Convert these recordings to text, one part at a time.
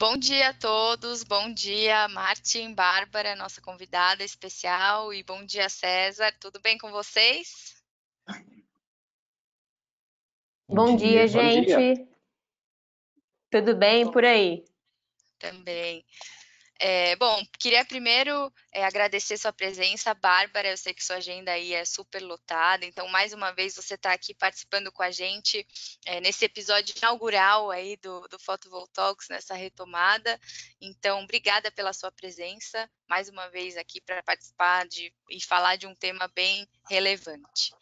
Bom dia a todos, bom dia Martin, Bárbara, nossa convidada especial, e bom dia César, tudo bem com vocês? Bom dia, Bom dia. gente. Tudo bem Bom, por aí? também. Bom, queria primeiro agradecer sua presença, Bárbara. Eu sei que sua agenda aí é super lotada, então mais uma vez você está aqui participando com a gente nesse episódio inaugural aí do Photovoltaics, nessa retomada. Então, obrigada pela sua presença, mais uma vez aqui para participar e falar de um tema bem relevante.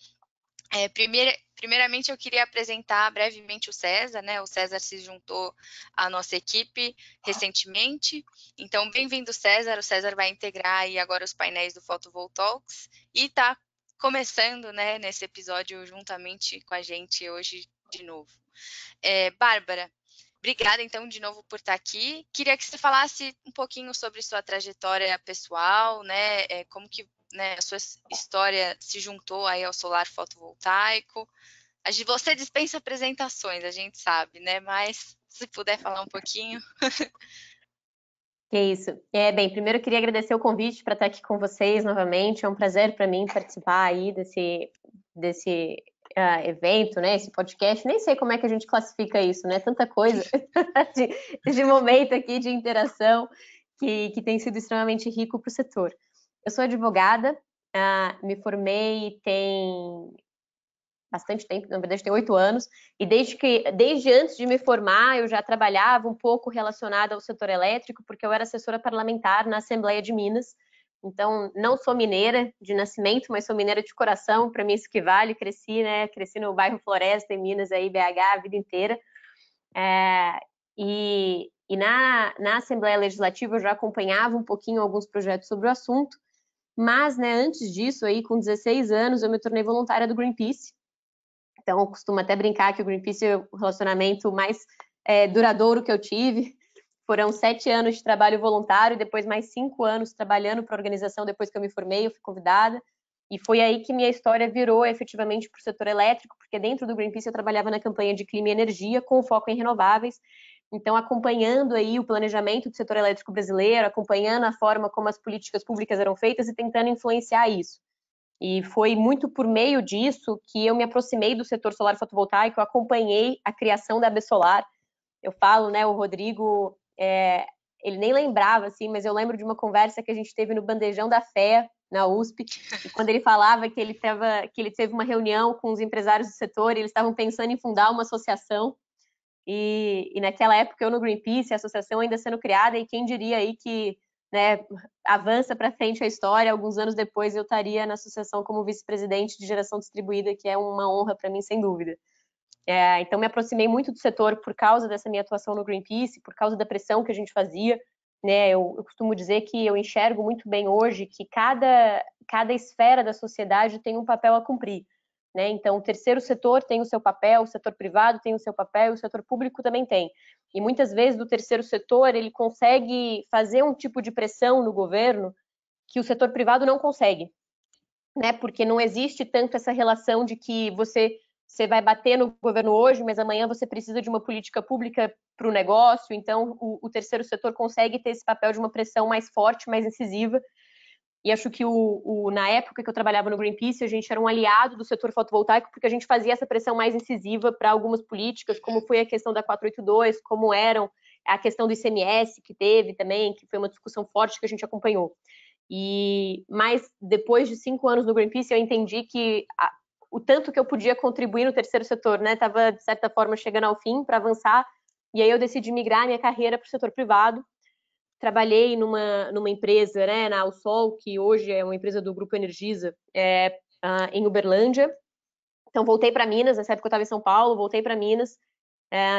Primeiramente, eu queria apresentar brevemente o César, né? O César se juntou à nossa equipe recentemente. Então, bem-vindo, César. O César vai integrar aí agora os painéis do Photovoltaics e está começando, né, nesse episódio juntamente com a gente hoje de novo. Bárbara, obrigada, então, de novo por estar aqui. Queria que você falasse um pouquinho sobre sua trajetória pessoal, né? Como que, né, a sua história se juntou aí ao solar fotovoltaico. Você dispensa apresentações, a gente sabe, né? Mas se puder falar um pouquinho. Que isso. Bem, primeiro eu queria agradecer o convite para estar aqui com vocês novamente. É um prazer para mim participar aí desse evento, né? Esse podcast. Nem sei como é que a gente classifica isso, né? Tanta coisa de momento aqui de interação que tem sido extremamente rico para o setor. Eu sou advogada, me formei tem bastante tempo, na verdade tem 8 anos, e desde antes de me formar eu já trabalhava um pouco relacionada ao setor elétrico, porque eu era assessora parlamentar na Assembleia de Minas. Então, não sou mineira de nascimento, mas sou mineira de coração, para mim isso que vale. Cresci no bairro Floresta, em Minas, aí, BH, a vida inteira. Na Assembleia Legislativa eu já acompanhava um pouquinho alguns projetos sobre o assunto, mas, né, antes disso, aí, com 16 anos, eu me tornei voluntária do Greenpeace. Então, eu costumo até brincar que o Greenpeace é o relacionamento mais duradouro que eu tive. Foram 7 anos de trabalho voluntário e depois mais 5 anos trabalhando para a organização depois que eu me formei, eu fui convidada. E foi aí que minha história virou efetivamente para o setor elétrico, porque dentro do Greenpeace eu trabalhava na campanha de clima e energia com foco em renováveis. Então, acompanhando aí o planejamento do setor elétrico brasileiro, acompanhando a forma como as políticas públicas eram feitas e tentando influenciar isso. E foi muito por meio disso que eu me aproximei do setor solar fotovoltaico, eu acompanhei a criação da AB Solar. Eu falo, né, o Rodrigo, ele nem lembrava, assim, mas eu lembro de uma conversa que a gente teve no Bandejão da FEA, na USP, e quando ele falava que ele teve uma reunião com os empresários do setor e eles estavam pensando em fundar uma associação, e naquela época eu no Greenpeace, a associação ainda sendo criada, e quem diria aí que, né, avança para frente a história, alguns anos depois eu estaria na associação como vice-presidente de geração distribuída, que é uma honra para mim, sem dúvida. Então me aproximei muito do setor por causa dessa minha atuação no Greenpeace, por causa da pressão que a gente fazia, né? Eu costumo dizer que eu enxergo muito bem hoje que cada esfera da sociedade tem um papel a cumprir. Né? Então, o terceiro setor tem o seu papel, o setor privado tem o seu papel, o setor público também tem. E muitas vezes do terceiro setor ele consegue fazer um tipo de pressão no governo que o setor privado não consegue, né? Porque não existe tanto essa relação de que você vai bater no governo hoje, mas amanhã você precisa de uma política pública para o negócio. Então, o terceiro setor consegue ter esse papel de uma pressão mais forte, mais incisiva. E acho que na época que eu trabalhava no Greenpeace, a gente era um aliado do setor fotovoltaico, porque a gente fazia essa pressão mais incisiva para algumas políticas, como foi a questão da 482, como eram a questão do ICMS, que teve também, que foi uma discussão forte que a gente acompanhou. Mas depois de 5 anos no Greenpeace, eu entendi que o tanto que eu podia contribuir no terceiro setor, né, estava, de certa forma, chegando ao fim para avançar, e aí eu decidi migrar minha carreira para o setor privado. Trabalhei numa empresa, né, na Alsol, que hoje é uma empresa do Grupo Energisa, em Uberlândia. Então, voltei para Minas, nessa época eu estava em São Paulo, voltei para Minas,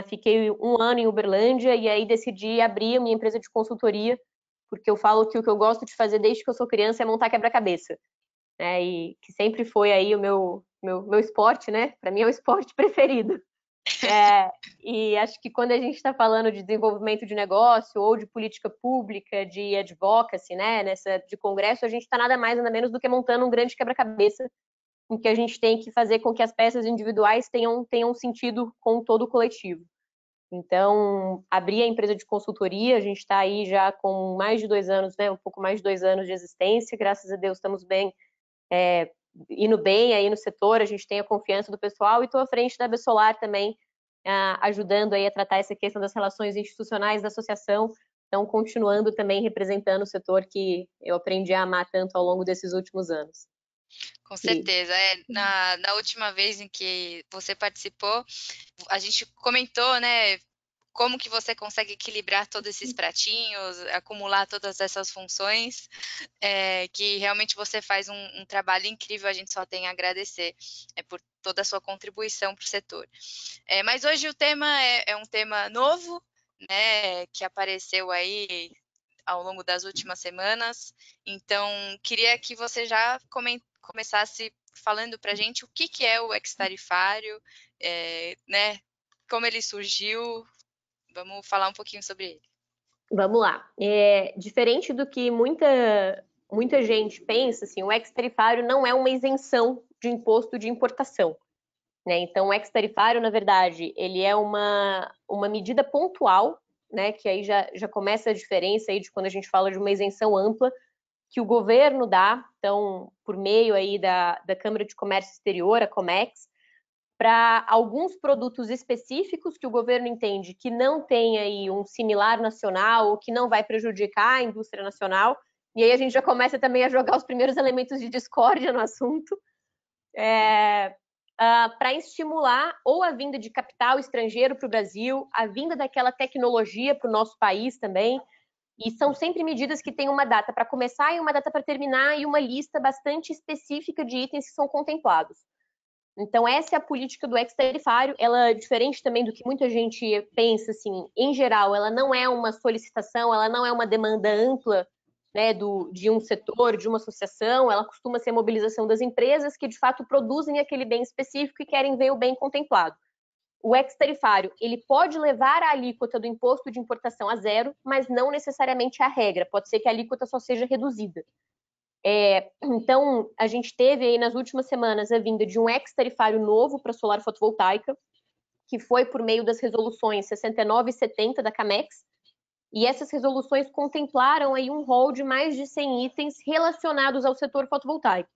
fiquei 1 ano em Uberlândia, e aí decidi abrir a minha empresa de consultoria, porque eu falo que o que eu gosto de fazer desde que eu sou criança é montar quebra-cabeça. E que sempre foi aí o meu esporte, né? Para mim é o esporte preferido. E acho que quando a gente está falando de desenvolvimento de negócio ou de política pública, de advocacy, né, de congresso, a gente está nada mais nada menos do que montando um grande quebra-cabeça em que a gente tem que fazer com que as peças individuais tenham sentido com todo o coletivo. Então, abri a empresa de consultoria, a gente está aí já com mais de 2 anos, né, um pouco mais de 2 anos de existência, graças a Deus estamos bem, indo bem aí no setor, a gente tem a confiança do pessoal, e estou à frente da Bessolar também, ajudando aí a tratar essa questão das relações institucionais da associação, então continuando também representando o setor que eu aprendi a amar tanto ao longo desses últimos anos. Com certeza. Na última vez em que você participou, a gente comentou, né, como que você consegue equilibrar todos esses pratinhos, acumular todas essas funções, que realmente você faz um trabalho incrível, a gente só tem a agradecer por toda a sua contribuição para o setor. Mas hoje o tema é um tema novo, né, que apareceu aí ao longo das últimas semanas, então queria que você já começasse falando para a gente o que é o ex-tarifário, né, como ele surgiu. Vamos falar um pouquinho sobre ele. Vamos lá. Diferente do que muita gente pensa, assim, o ex-tarifário não é uma isenção de imposto de importação, né? Então, o ex-tarifário, na verdade, ele é uma medida pontual, né? Que aí já começa a diferença aí de quando a gente fala de uma isenção ampla que o governo dá, então, por meio aí da Câmara de Comércio Exterior, a Comex, para alguns produtos específicos que o governo entende que não tem aí um similar nacional ou que não vai prejudicar a indústria nacional. E aí a gente já começa também a jogar os primeiros elementos de discórdia no assunto, para estimular ou a vinda de capital estrangeiro para o Brasil, a vinda daquela tecnologia para o nosso país também. E são sempre medidas que têm uma data para começar e uma data para terminar e uma lista bastante específica de itens que são contemplados. Então, essa é a política do ex-tarifário. Ela é diferente também do que muita gente pensa, assim, em geral, ela não é uma solicitação, ela não é uma demanda ampla, né, de um setor, de uma associação, ela costuma ser mobilização das empresas que, de fato, produzem aquele bem específico e querem ver o bem contemplado. O ex-tarifário, ele pode levar a alíquota do imposto de importação a zero, mas não necessariamente a regra. Pode ser que a alíquota só seja reduzida. Então, a gente teve aí nas últimas semanas a vinda de um ex-tarifário novo para solar fotovoltaica, que foi por meio das resoluções 69 e 70 da CAMEX, e essas resoluções contemplaram aí um rol de mais de 100 itens relacionados ao setor fotovoltaico.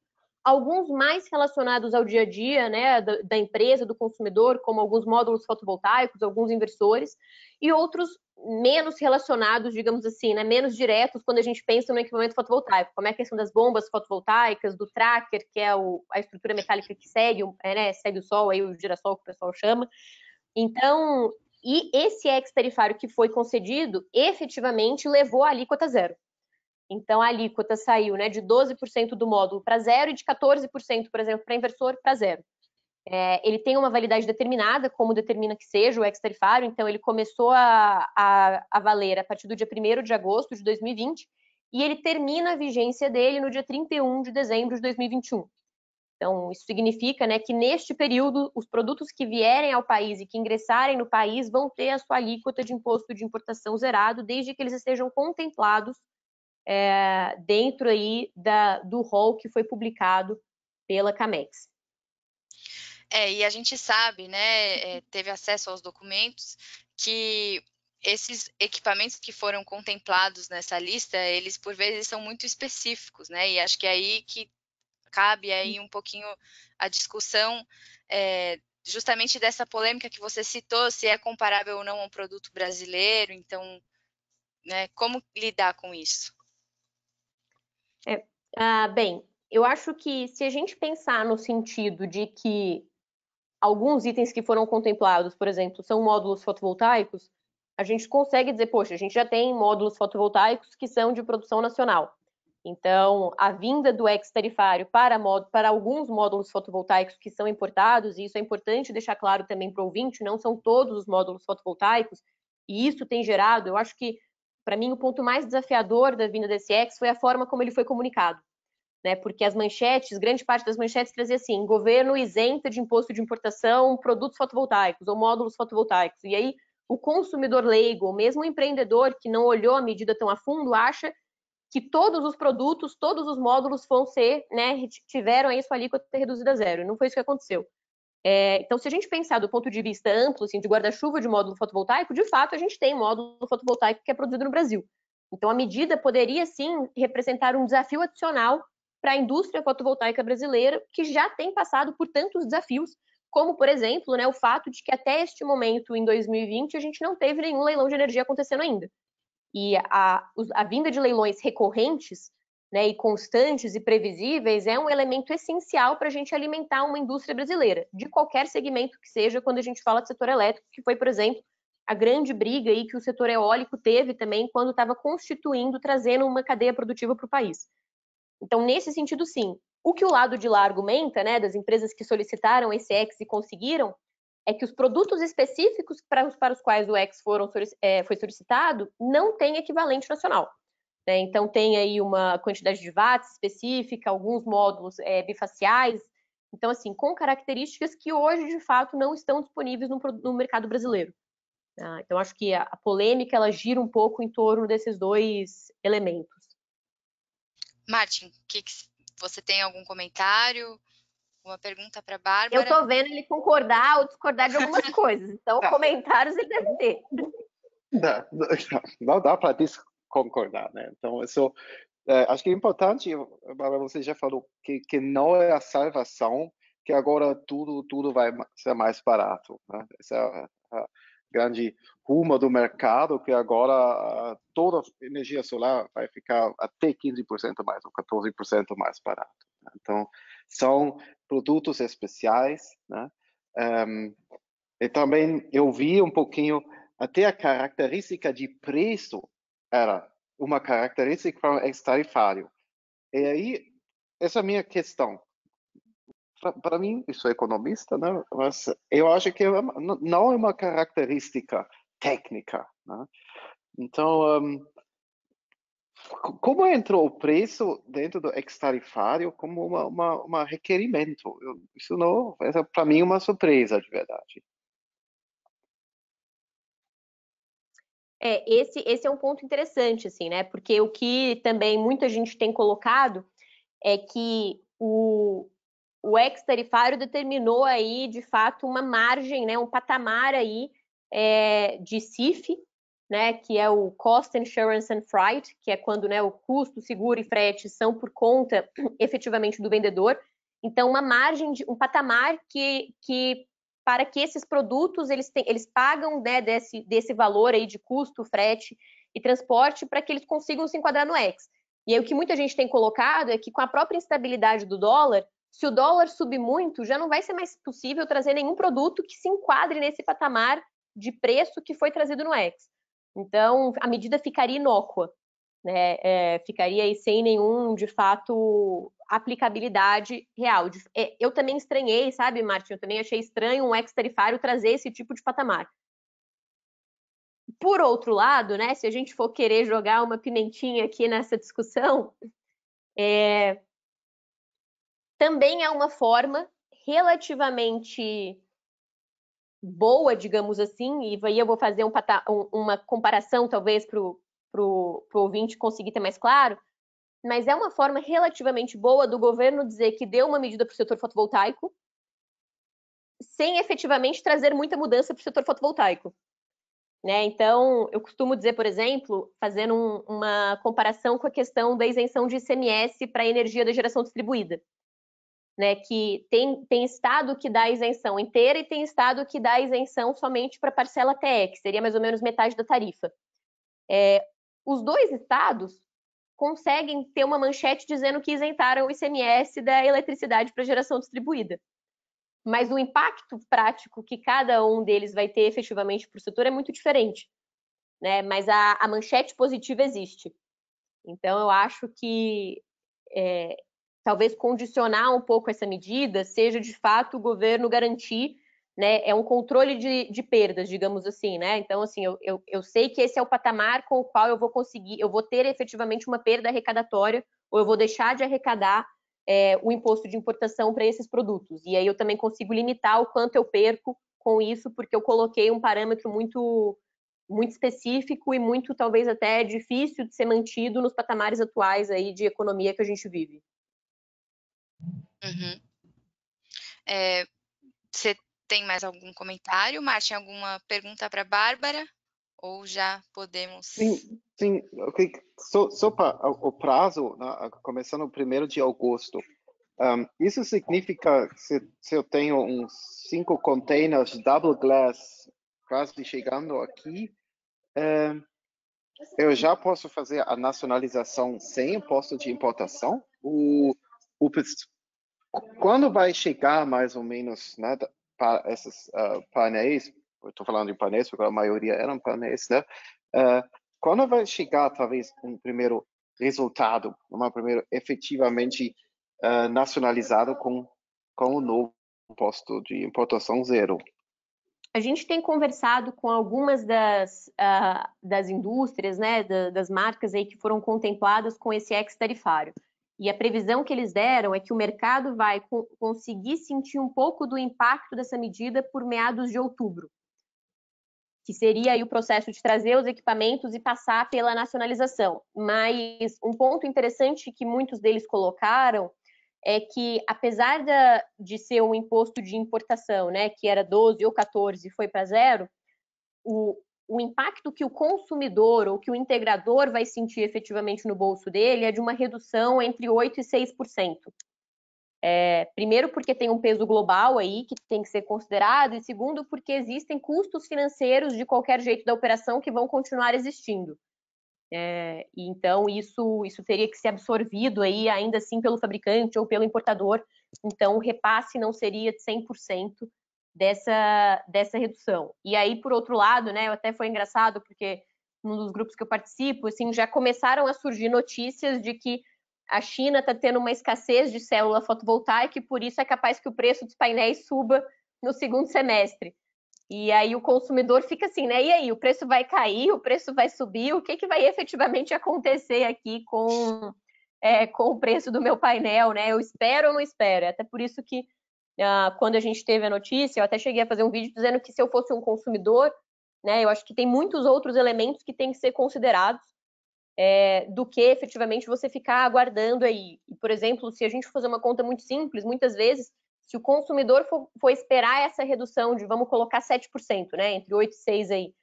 Alguns mais relacionados ao dia a dia, né, da empresa, do consumidor, como alguns módulos fotovoltaicos, alguns inversores, e outros menos relacionados, digamos assim, né, menos diretos quando a gente pensa no equipamento fotovoltaico, como é a questão das bombas fotovoltaicas, do tracker, que é a estrutura metálica que segue o sol, aí o girassol que o pessoal chama. Então, e esse ex-tarifário que foi concedido, efetivamente levou a alíquota zero. Então, a alíquota saiu, né, de 12% do módulo para zero e de 14%, por exemplo, para inversor para zero. Ele tem uma validade determinada, como determina que seja o ex-tarifário, então ele começou a valer a partir do dia 1º de agosto de 2020 e ele termina a vigência dele no dia 31 de dezembro de 2021. Então, isso significa, né, que neste período, os produtos que vierem ao país e que ingressarem no país vão ter a sua alíquota de imposto de importação zerado, desde que eles estejam contemplados dentro aí do rol que foi publicado pela CAMEX. E a gente sabe, né, teve acesso aos documentos, que esses equipamentos que foram contemplados nessa lista, eles por vezes são muito específicos, né, e acho que é aí que cabe aí um pouquinho a discussão justamente dessa polêmica que você citou, se é comparável ou não a um produto brasileiro, então, né, como lidar com isso? Bem, eu acho que se a gente pensar no sentido de que alguns itens que foram contemplados, por exemplo, são módulos fotovoltaicos, a gente consegue dizer, poxa, a gente já tem módulos fotovoltaicos que são de produção nacional. Então, a vinda do ex-tarifário para alguns módulos fotovoltaicos que são importados, e isso é importante deixar claro também para o ouvinte, não são todos os módulos fotovoltaicos, e isso tem gerado, eu acho que, para mim, o ponto mais desafiador da vinda desse ex foi a forma como ele foi comunicado. Né, porque as manchetes, grande parte das manchetes trazia assim, governo isenta de imposto de importação produtos fotovoltaicos ou módulos fotovoltaicos. E aí o consumidor leigo, ou mesmo o empreendedor que não olhou a medida tão a fundo, acha que todos os produtos, todos os módulos vão ser, né, tiveram aí sua alíquota reduzida a zero. E não foi isso que aconteceu. Então, se a gente pensar do ponto de vista amplo, assim, de guarda-chuva de módulo fotovoltaico, de fato, a gente tem módulo fotovoltaico que é produzido no Brasil. Então, a medida poderia, sim, representar um desafio adicional para a indústria fotovoltaica brasileira, que já tem passado por tantos desafios, como, por exemplo, né, o fato de que até este momento, em 2020, a gente não teve nenhum leilão de energia acontecendo ainda. E a vinda de leilões recorrentes, né, e constantes e previsíveis é um elemento essencial para a gente alimentar uma indústria brasileira, de qualquer segmento que seja, quando a gente fala de setor elétrico, que foi, por exemplo, a grande briga aí que o setor eólico teve também quando estava constituindo, trazendo uma cadeia produtiva para o país. Então, nesse sentido, sim. O que o lado de lá argumenta, né, das empresas que solicitaram esse X e conseguiram, é que os produtos específicos para os quais o X foi solicitado não têm equivalente nacional. Né? Então, tem aí uma quantidade de watts específica, alguns módulos bifaciais. Então, assim, com características que hoje, de fato, não estão disponíveis no mercado brasileiro. Então, acho que a polêmica, ela gira um pouco em torno desses dois elementos. Martin, você tem algum comentário? Uma pergunta para a Bárbara? Eu tô vendo ele concordar ou discordar de algumas coisas. Então, comentários ele deve ter. Não dá para desconcordar, né? Então, isso, acho que é importante, você já falou, que não é a salvação, que agora tudo vai ser mais barato. Né? Essa é a grande rumo do mercado, que agora toda energia solar vai ficar até 15% mais, ou 14% mais barato. Né? Então, são produtos especiais, né? E também eu vi um pouquinho, até a característica de preço era uma característica para o ex-tarifário. E aí, essa é a minha questão. Para mim, eu sou economista, né? Mas eu acho que não é uma característica técnica. Né? Então, como entrou o preço dentro do ex-tarifário como uma requerimento? Isso não, para mim, é uma surpresa, de verdade. Esse é um ponto interessante, assim, né? Porque o que também muita gente tem colocado é que o ex-tarifário determinou aí, de fato, uma margem, né, um patamar aí de CIF, né, que é o Cost, Insurance and Freight, que é quando, né, o custo, seguro e frete são por conta, efetivamente, do vendedor. Então, uma margem, um patamar que para que esses produtos, eles pagam, né, desse valor aí de custo, frete e transporte, para que eles consigam se enquadrar no ex. E aí, o que muita gente tem colocado é que, com a própria instabilidade do dólar, se o dólar subir muito, já não vai ser mais possível trazer nenhum produto que se enquadre nesse patamar de preço que foi trazido no X. Então, a medida ficaria inócua, né? Ficaria aí sem nenhum, de fato, aplicabilidade real. Eu também estranhei, sabe, Martin? Eu também achei estranho um ex-tarifário trazer esse tipo de patamar. Por outro lado, né, se a gente for querer jogar uma pimentinha aqui nessa discussão, também é uma forma relativamente boa, digamos assim, e aí eu vou fazer uma comparação, talvez, para o ouvinte conseguir ter mais claro, mas é uma forma relativamente boa do governo dizer que deu uma medida para o setor fotovoltaico, sem efetivamente trazer muita mudança para o setor fotovoltaico. Né? Então, eu costumo dizer, por exemplo, fazendo uma comparação com a questão da isenção de ICMS para a energia da geração distribuída. Né, que tem estado que dá isenção inteira e tem estado que dá isenção somente para parcela TE, que seria mais ou menos metade da tarifa. Os dois estados conseguem ter uma manchete dizendo que isentaram o ICMS da eletricidade para geração distribuída. Mas o impacto prático que cada um deles vai ter efetivamente para o setor é muito diferente. Né? Mas a manchete positiva existe. Então, eu acho que talvez condicionar um pouco essa medida seja, de fato, o governo garantir, né, um controle de perdas, digamos assim, né? Então, assim, eu sei que esse é o patamar com o qual eu vou ter efetivamente uma perda arrecadatória, ou eu vou deixar de arrecadar o imposto de importação para esses produtos. E aí eu também consigo limitar o quanto eu perco com isso, porque eu coloquei um parâmetro muito específico e muito, talvez, até difícil de ser mantido nos patamares atuais aí de economia que a gente vive. Uhum. Você tem mais algum comentário, Martin? Alguma pergunta para a Bárbara? Ou já podemos... Sim. Okay. Só para o prazo, né, começando no 1º de agosto. Isso significa que se eu tenho uns 5 containers double glass quase chegando aqui, eu já posso fazer a nacionalização sem imposto de importação? Quando vai chegar mais ou menos, né, para esses painéis, eu estou falando de painéis porque a maioria eram painéis, né? Quando vai chegar talvez um primeiro resultado, primeiro efetivamente nacionalizado com o novo imposto de importação zero? A gente tem conversado com algumas das indústrias, né, das marcas aí que foram contempladas com esse ex-tarifário. E a previsão que eles deram é que o mercado vai conseguir sentir um pouco do impacto dessa medida por meados de outubro, que seria aí o processo de trazer os equipamentos e passar pela nacionalização. Mas um ponto interessante que muitos deles colocaram é que, apesar de ser um imposto de importação, né, que era 12 ou 14 e foi para zero, o impacto que o consumidor ou que o integrador vai sentir efetivamente no bolso dele é de uma redução entre 8% e 6%. Primeiro, porque tem um peso global aí que tem que ser considerado, e segundo, porque existem custos financeiros de qualquer jeito da operação que vão continuar existindo. Então, isso teria que ser absorvido aí, ainda assim, pelo fabricante ou pelo importador. Então, o repasse não seria de 100% dessa redução. E aí, por outro lado, né, até foi engraçado, porque num dos grupos que eu participo, assim, já começaram a surgir notícias de que a China está tendo uma escassez de célula fotovoltaica e por isso é capaz que o preço dos painéis suba no segundo semestre. E aí o consumidor fica assim, né? E aí, o preço vai cair, o preço vai subir, o que vai efetivamente acontecer aqui com o preço do meu painel, né? Eu espero ou não espero? Até por isso que quando a gente teve a notícia, eu até cheguei a fazer um vídeo dizendo que se eu fosse um consumidor, né, eu acho que tem muitos outros elementos que têm que ser considerados do que efetivamente você ficar aguardando aí. E, por exemplo, se a gente for fazer uma conta muito simples, muitas vezes, se o consumidor for esperar essa redução de, vamos colocar 7%, né, entre 8 e 6 aí,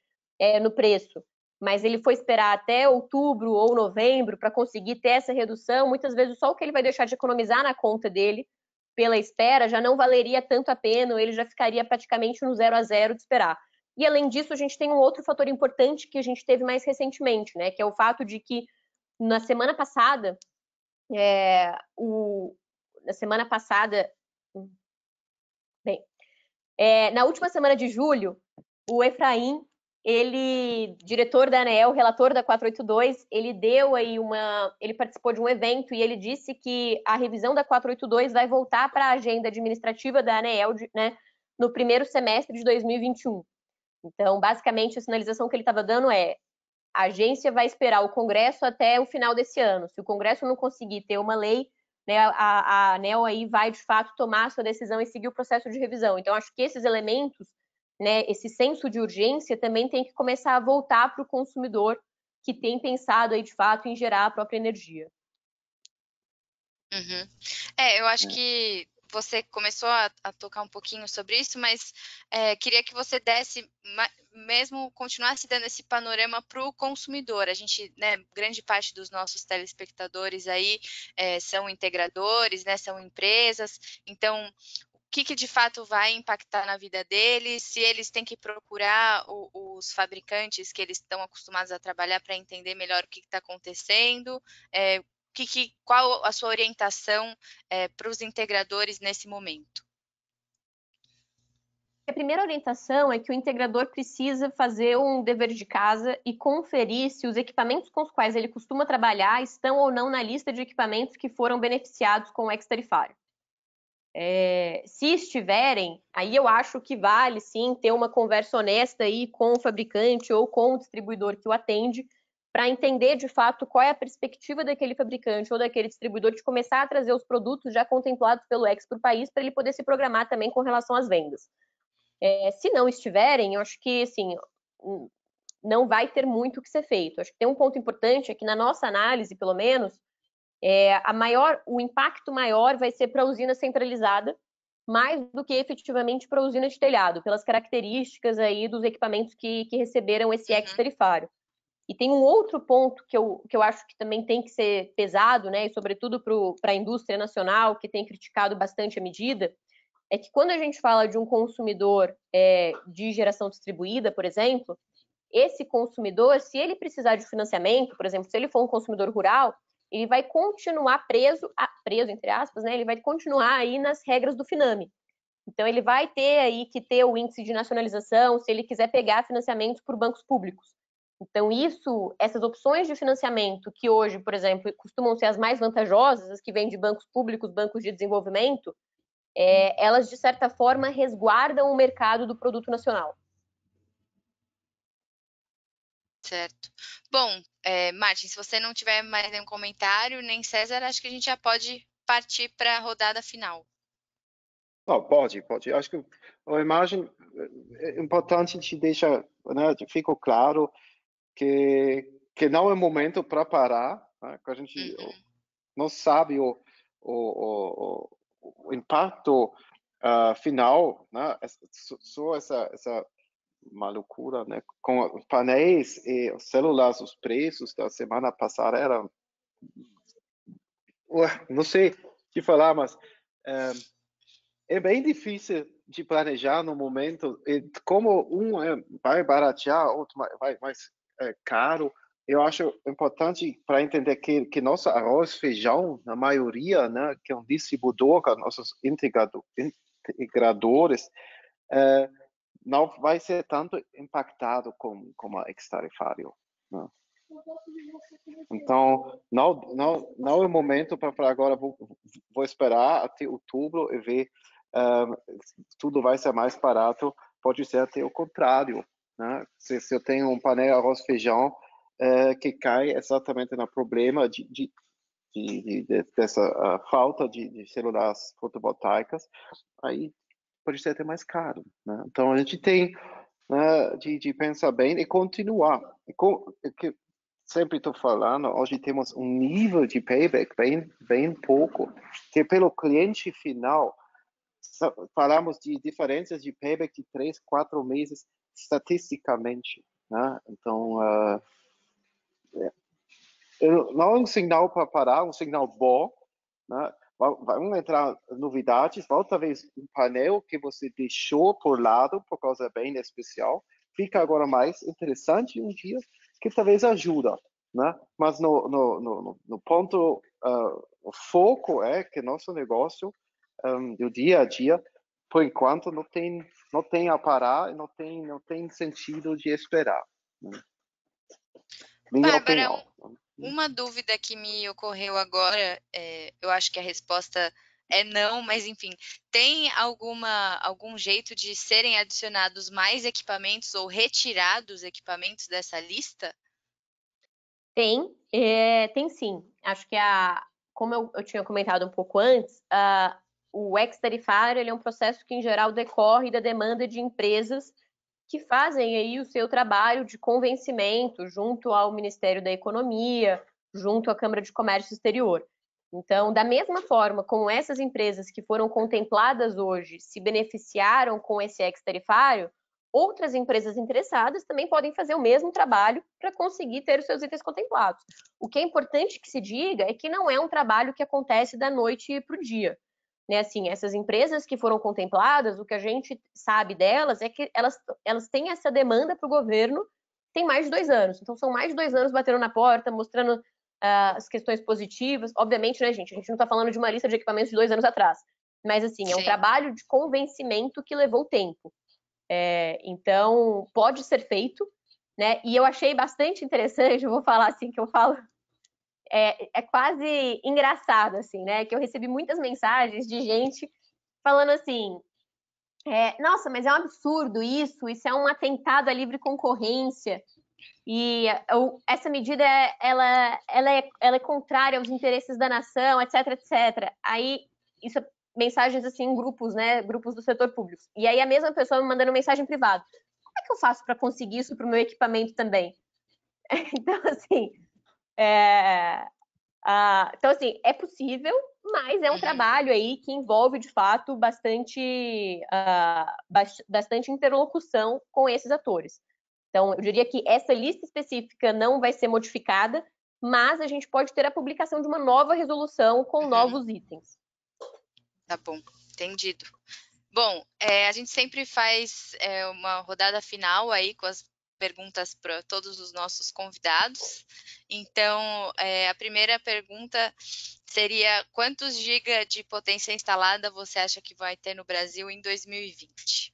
no preço, mas ele for esperar até outubro ou novembro para conseguir ter essa redução, muitas vezes só o que ele vai deixar de economizar na conta dele pela espera já não valeria tanto a pena, ou ele já ficaria praticamente no 0 a 0 de esperar. E, além disso, a gente tem um outro fator importante que a gente teve mais recentemente, né, que é o fato de que, na semana passada, na última semana de julho, o Efraim, diretor da ANEEL, relator da 482, ele participou de um evento e ele disse que a revisão da 482 vai voltar para a agenda administrativa da ANEEL, né, no primeiro semestre de 2021. Então, basicamente, a sinalização que ele estava dando é: a agência vai esperar o Congresso até o final desse ano. Se o Congresso não conseguir ter uma lei, né, a ANEEL aí vai, de fato, tomar a sua decisão e seguir o processo de revisão. Então, acho que esses elementos, né, esse senso de urgência também tem que começar a voltar para o consumidor que tem pensado aí, de fato, em gerar a própria energia. Uhum. Eu acho que você começou a tocar um pouquinho sobre isso, mas queria que você desse, mesmo continuasse dando esse panorama para o consumidor. A gente, né, grande parte dos nossos telespectadores aí são integradores, né, são empresas, então o que de fato vai impactar na vida deles, se eles têm que procurar os fabricantes que eles estão acostumados a trabalhar para entender melhor o que está acontecendo, qual a sua orientação para os integradores nesse momento? A primeira orientação é que o integrador precisa fazer um dever de casa e conferir se os equipamentos com os quais ele costuma trabalhar estão ou não na lista de equipamentos que foram beneficiados com o ex-tarifário. Se estiverem, aí eu acho que vale sim ter uma conversa honesta aí com o fabricante ou com o distribuidor que o atende, para entender de fato qual é a perspectiva daquele fabricante ou daquele distribuidor de começar a trazer os produtos já contemplados pelo ex para o país, para ele poder se programar também com relação às vendas. Se não estiverem, eu acho que assim, não vai ter muito o que ser feito. Acho que tem um ponto importante, é que na nossa análise, pelo menos, o impacto maior vai ser para a usina centralizada, mais do que efetivamente para a usina de telhado, pelas características aí dos equipamentos que receberam esse ex-tarifário. E tem um outro ponto que eu acho que também tem que ser pesado, né, e sobretudo para a indústria nacional, que tem criticado bastante a medida, é que quando a gente fala de um consumidor de geração distribuída, por exemplo, esse consumidor, se ele precisar de financiamento, por exemplo, se ele for um consumidor rural, ele vai continuar preso, entre aspas, né, ele vai continuar aí nas regras do Finame. Então, ele vai ter aí que ter o índice de nacionalização se ele quiser pegar financiamentos por bancos públicos. Então, essas opções de financiamento que hoje, por exemplo, costumam ser as mais vantajosas, as que vêm de bancos públicos, bancos de desenvolvimento, elas, de certa forma, resguardam o mercado do produto nacional. Certo. Bom, Martin, se você não tiver mais nenhum comentário, nem César, acho que a gente já pode partir para a rodada final. Não, pode. Acho que a imagem é importante de deixar, né, ficou claro que não é momento para parar, né, que a gente não sabe o impacto final, né, só essa uma loucura, né, com os painéis e os celulares, os preços da semana passada eram, não sei o que falar, mas é bem difícil de planejar no momento, e como vai baratear, outro vai mais caro. Eu acho importante para entender que nosso arroz, feijão, na maioria, né, que é um distribuidor, nossos integradores, não vai ser tanto impactado como a ex-tarifário, né? Então, não é o momento para falar agora, vou esperar até outubro e ver tudo vai ser mais barato. Pode ser até o contrário, né? Se eu tenho um painel arroz feijão que cai exatamente no problema dessa falta de células fotovoltaicas, aí pode ser até mais caro, né? Então a gente tem, né, de pensar bem e continuar. Sempre estou falando, hoje temos um nível de payback bem pouco, que pelo cliente final, falamos de diferenças de payback de 3, 4 meses estatisticamente, né? Então, não é um sinal para parar, um sinal bom, né? Vão entrar novidades, talvez um painel que você deixou por lado por causa bem especial, fica agora mais interessante um dia, que talvez ajuda, né? Mas no ponto, o foco é que nosso negócio, do dia a dia, por enquanto, não tem a parar, não tem sentido de esperar, né? Minha Bárbara, opinião. uma dúvida que me ocorreu agora, eu acho que a resposta é não, mas enfim, tem algum jeito de serem adicionados mais equipamentos ou retirados equipamentos dessa lista? Tem sim. Acho que como eu tinha comentado um pouco antes, o ex-tarifário ele é um processo que, em geral, decorre da demanda de empresas que fazem aí o seu trabalho de convencimento junto ao Ministério da Economia, junto à Câmara de Comércio Exterior. Então, da mesma forma como essas empresas que foram contempladas hoje se beneficiaram com esse ex-tarifário, outras empresas interessadas também podem fazer o mesmo trabalho para conseguir ter os seus itens contemplados. O que é importante que se diga é que não é um trabalho que acontece da noite para o dia. Né, assim, essas empresas que foram contempladas, o que a gente sabe delas é que elas têm essa demanda para o governo tem mais de 2 anos. Então, são mais de 2 anos batendo na porta, mostrando as questões positivas. Obviamente, né, gente? A gente não está falando de uma lista de equipamentos de 2 anos atrás. Mas, assim, é um trabalho de convencimento que levou tempo. Então, pode ser feito, né? E eu achei bastante interessante, eu vou falar assim, que eu falo... É quase engraçado, assim, né? Que eu recebi muitas mensagens de gente falando assim, nossa, mas é um absurdo isso é um atentado à livre concorrência, e essa medida, ela é contrária aos interesses da nação, etc, etc. Aí, isso é mensagens assim em grupos, né? Grupos do setor público. E aí a mesma pessoa me mandando mensagem privada. Como é que eu faço para conseguir isso para o meu equipamento também? Então, assim... Então, assim, é possível, mas é um trabalho aí que envolve, de fato, bastante interlocução com esses atores. Então, eu diria que essa lista específica não vai ser modificada, mas a gente pode ter a publicação de uma nova resolução com novos itens. Tá bom, entendido. Bom, a gente sempre faz uma rodada final aí com as perguntas para todos os nossos convidados. Então, a primeira pergunta seria: quantos gigas de potência instalada você acha que vai ter no Brasil em 2020?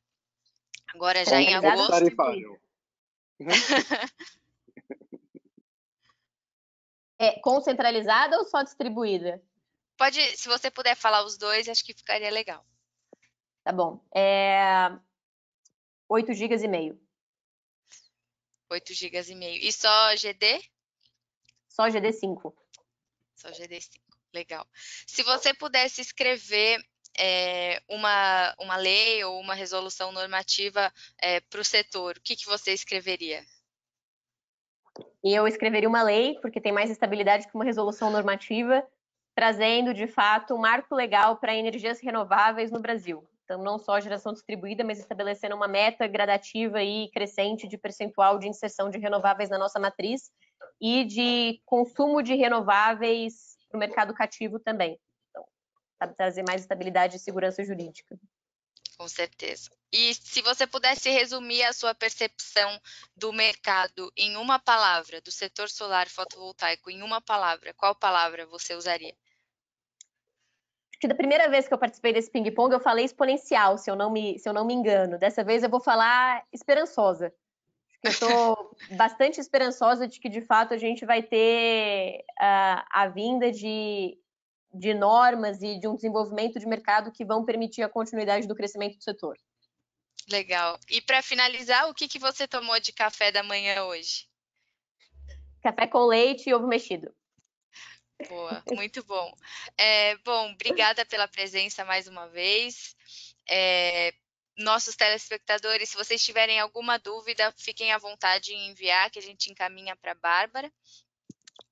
Agora já em agosto. Tarifário. Concentralizada ou só distribuída? Pode, se você puder falar os dois, acho que ficaria legal. Tá bom. 8 GB e meio. 8 GB e meio. E só GD? Só GD5. Só GD5. Legal. Se você pudesse escrever uma lei ou uma resolução normativa para o setor, o que você escreveria? Eu escreveria uma lei, porque tem mais estabilidade que uma resolução normativa, trazendo, de fato, um marco legal para energias renováveis no Brasil. Então, não só geração distribuída, mas estabelecendo uma meta gradativa e crescente de percentual de inserção de renováveis na nossa matriz e de consumo de renováveis para o mercado cativo também. Então, para trazer mais estabilidade e segurança jurídica. Com certeza. E se você pudesse resumir a sua percepção do mercado em uma palavra, do setor solar fotovoltaico, em uma palavra, qual palavra você usaria? Acho que da primeira vez que eu participei desse ping-pong, eu falei exponencial, se eu não me engano. Dessa vez eu vou falar esperançosa. Acho que eu estou bastante esperançosa de que, de fato, a gente vai ter a vinda de normas e de um desenvolvimento de mercado que vão permitir a continuidade do crescimento do setor. Legal. E para finalizar, o que você tomou de café da manhã hoje? Café com leite e ovo mexido. Boa, muito bom. Bom, obrigada pela presença mais uma vez. Nossos telespectadores, se vocês tiverem alguma dúvida, fiquem à vontade em enviar, que a gente encaminha para a Bárbara.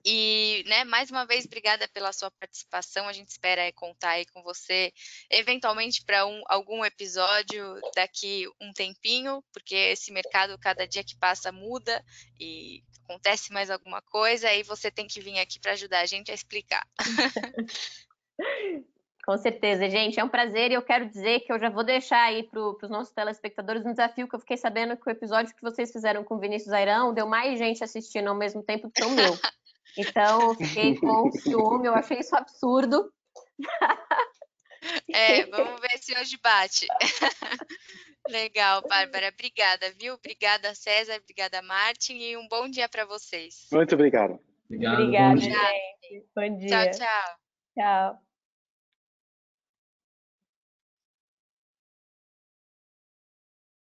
E, mais uma vez, obrigada pela sua participação. A gente espera contar aí com você, eventualmente, para algum episódio daqui um tempinho, porque esse mercado, cada dia que passa, muda e acontece mais alguma coisa, aí você tem que vir aqui para ajudar a gente a explicar. Com certeza, gente. É um prazer e eu quero dizer que eu já vou deixar aí para os nossos telespectadores um desafio que eu fiquei sabendo que o episódio que vocês fizeram com o Vinícius Airão deu mais gente assistindo ao mesmo tempo do que o meu. Então, eu fiquei com ciúme, eu achei isso absurdo. Vamos ver se hoje bate. Legal, Bárbara. Obrigada, viu? Obrigada, César. Obrigada, Martin. E um bom dia para vocês. Muito obrigado. Obrigada, gente. Bom dia. Tchau, tchau. Tchau.